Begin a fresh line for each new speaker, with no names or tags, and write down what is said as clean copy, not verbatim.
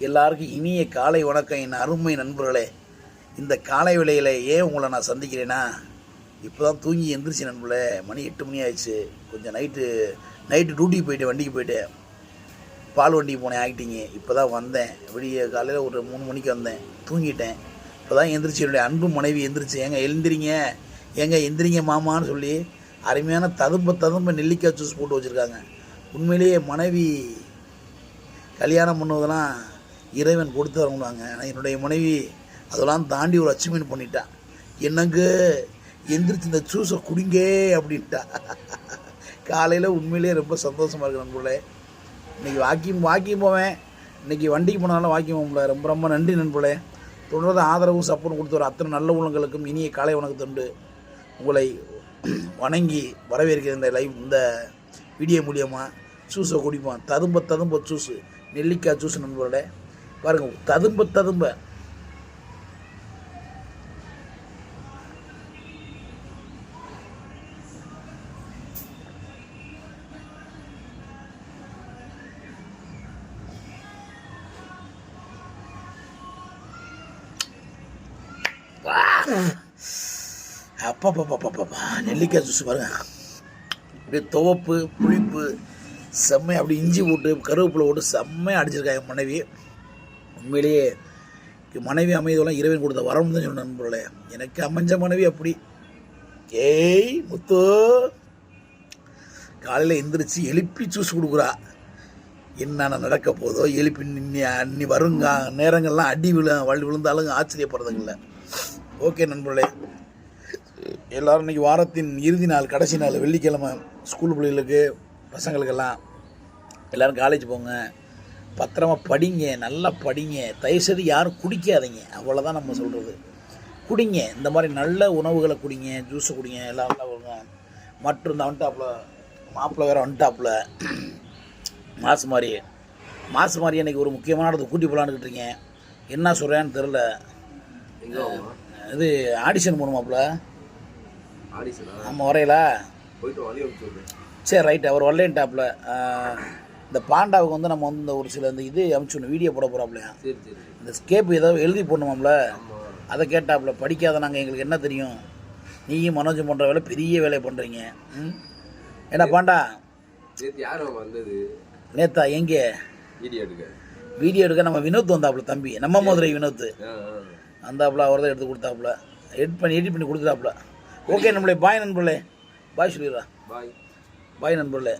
எல்லாருக்கும் இனிய காலை வணக்கம். என் அருமை நண்பர்களே, இந்த காலை வேளையில் ஏன் உங்களை நான் சந்திக்கிறேன்னா, இப்போ தான் தூங்கி எந்திரிச்சு நண்பர்களே. மணி 8 மணி ஆயிடுச்சு. கொஞ்சம் நைட்டு டியூட்டிக்கு போயிட்டேன், வண்டிக்கு போயிட்டேன், பால் வண்டிக்கு போனேன் ஆக்டிங்கு. இப்போ தான் வந்தேன். விடிய காலையில் ஒரு 3 மணிக்கு வந்தேன், தூங்கிட்டேன். இப்போ தான் எந்திரிச்சு என்னுடைய அன்பு மனைவி எந்திரிச்சு, எந்திரிங்க மாமான்னு சொல்லி அருமையான ததும்ப நெல்லிக்காய் ஜூஸ் போட்டு வச்சுருக்காங்க. உண்மையிலேயே மனைவி கல்யாணம் பண்ணுவதெல்லாம் இறைவன் கொடுத்து வரணுவாங்க. ஆனால் என்னுடைய மனைவி அதெல்லாம் தாண்டி ஒரு அச்சீவ்மெண்ட் பண்ணிட்டான். என்னங்க எந்திரிச்சு இந்த ஜூஸை குடிங்க அப்படின்ட்டா. காலையில் உண்மையிலேயே ரொம்ப சந்தோஷமாக இருக்குது நண்பர்களே. இன்றைக்கி வாக்கிங் போவேன். இன்றைக்கி வண்டிக்கு போனாலும் வாக்கிங் போகல. ரொம்ப நன்றி நண்பர்களே. தொடர்ந்து ஆதரவு சப்போர்ட் கொடுத்து வர அத்தனை நல்ல உள்ளங்களுக்கும் இனிய காலை வணக்கத்துண்டு உங்களை வணங்கி வரவேற்கிற இந்த வீடியோ மூலியமாக ஜூஸை குடிப்போம். ததும்ப ஜூஸு, நெல்லிக்காய் ஜூஸ் நண்பர்களே. பாருங்கள், ததும்ப அப்பா நெல்லிக்காய் ஜூஸ் பாருங்கள். அப்படியே துவப்பு புளிப்பு செம்மையாக அப்படி இஞ்சி போட்டு கருவேப்பிலை போட்டு செம்மையாக அடிச்சிருக்காங்க என் மனைவி. உண்மையிலேயே மனைவி அமைதெல்லாம் இறைவன் கொடுத்த வரம்னு தான் சொன்ன நண்பர்களே. எனக்கு அமைஞ்ச மனைவி அப்படி. ஏய் முத்து, காலையில் எந்திரிச்சு எழுப்பி ஜூஸ் கொடுக்குறா. என்னென்ன நடக்க போதோ எழுப்பி இன்னி வருங்க நேரங்கள்லாம் அடி விழுந்தாலும் ஆச்சரியப்படுறதுங்க இல்லை. ஓகே நண்பர்களே, எல்லோரும் இன்றைக்கி வாரத்தின் இறுதி நாள், கடைசி நாள், வெள்ளிக்கிழமை. ஸ்கூல் பிள்ளைகளுக்கு, பசங்களுக்கெல்லாம் எல்லோரும் காலேஜ் போங்க, பத்திரமா படிங்க, நல்லா படிங்க. தயவுசெய்து யாரும் குடிக்காதீங்க, அவ்வளோதான் நம்ம சொல்கிறது. குடிங்க, இந்த மாதிரி நல்ல உணவுகளை குடிங்க, ஜூஸை குடிங்க, எல்லாம் நல்லா வருங்க. மற்றும் இந்த மாப்பிள்ளை வேறு வந்துட்டாப்புல, மாசு மாதிரி அன்றைக்கி ஒரு முக்கியமானது கூட்டி போகலான்னு இருக்கீங்க. என்ன சொல்கிறேன்னு தெரில. இது ஆடிஷன் போகணுமாப்புல. ஆமாம், வரையிலா? சரி ரைட்டு. அவர் வரலேன்ட்டாப்புல. இந்த பாண்டாவுக்கு வந்து நம்ம வந்து ஒரு சில இந்த இது அனுப்பிச்சுடணும், வீடியோ போட போகிறாப்புலையா. இந்த ஸ்கேப் ஏதாவது எழுதி போடணுமாம்ல, அதை கேட்டாப்புல. படிக்காத நாங்கள், எங்களுக்கு என்ன தெரியும், நீயும் மனோஜம் பண்ணுற வேலை பெரிய வேலையை பண்ணுறீங்க. ஏன்னா பாண்டா நேத்தா எங்கே வீடியோ எடுக்க நம்ம வினோத் வந்தாப்புல, தம்பி நம்ம மதுரை வினோத் வந்தாப்புல. அவர் தான் எடுத்து கொடுத்தாப்புல, எடிட் பண்ணி கொடுத்துட்டாப்புல. ஓகே நண்பர்களே, பாய் நண்பர்களே, பாய் சொல்லிடுறா. பாய் நண்பர்களே.